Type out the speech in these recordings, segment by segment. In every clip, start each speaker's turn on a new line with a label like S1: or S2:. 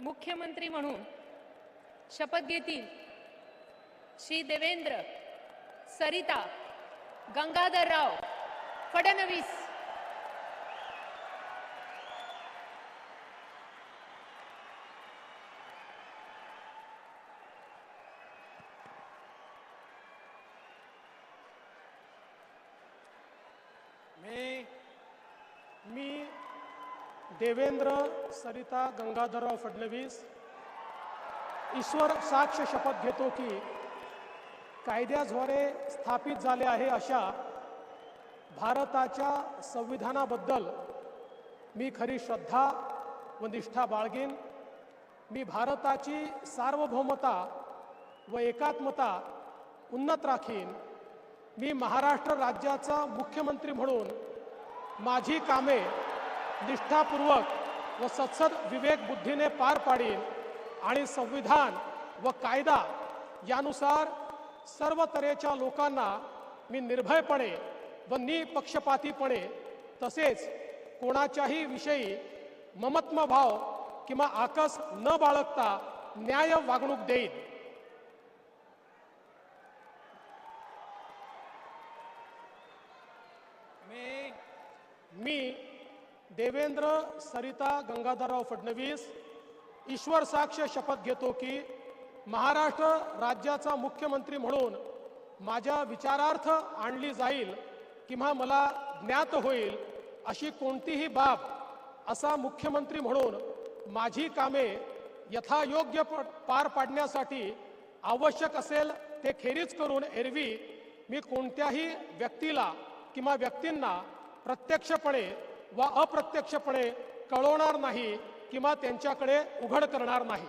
S1: मुख्यमंत्री म्हणून शपथ घेतील श्री देवेंद्र सरिता गंगाधरराव फडणवीस।
S2: मी देवेंद्र सरिता गंगाधरराव फडणवीस ईश्वर साक्ष शपथ घेतो की कायद्याद्वारे स्थापित झाले आहे अशा भारताच्या संविधानाबद्दल मी खरी श्रद्धा व निष्ठा बाळगेन। मी भारताची सार्वभौमता व एकात्मता उन्नत राखीन। मी महाराष्ट्र राज्याचा मुख्यमंत्री म्हणून माझी कामे निष्ठापूर्वक व सत्सद विवेक बुद्धीने पार पाडीन आणि संविधान व कायदा यानुसार सर्व तऱ्हेच्या लोकांना मी निर्भयपणे व निपक्षपातीपणे तसेच कोणाच्याही विषयी ममत्वभाव किंवा आकस न बाळगता न्याय वागणूक देईन। मी देवेंद्र सरिता गंगाधरराव फडणवीस ईश्वर साक्ष शपथ घेतो की महाराष्ट्र राज्याचा मुख्यमंत्री म्हणून माझ्या विचारार्थ आणली जाईल किंवा मला ज्ञात होईल अशी कोणतीही बाब असा मुख्यमंत्री म्हणून माझी कामे यथायोग्य पार पाडण्यासाठी आवश्यक असेल ते खेरीज करून एरवी मी कोणत्याही व्यक्तीला किंवा व्यक्तींना प्रत्यक्षपणे व अप्रत्यक्षपणे कळवणार नाही किंवा त्यांच्याकडे उघड करणार नाही।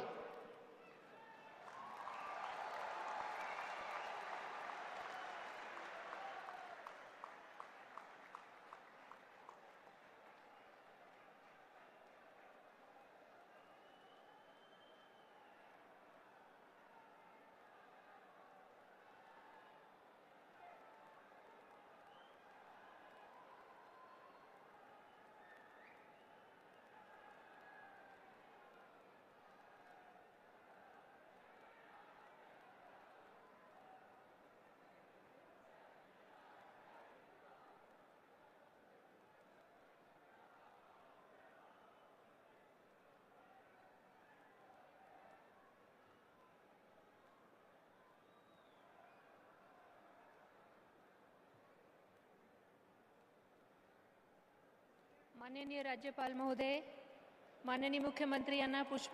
S1: माननीय राज्यपाल महोदय, माननीय मुख्यमंत्री यांना पुष्प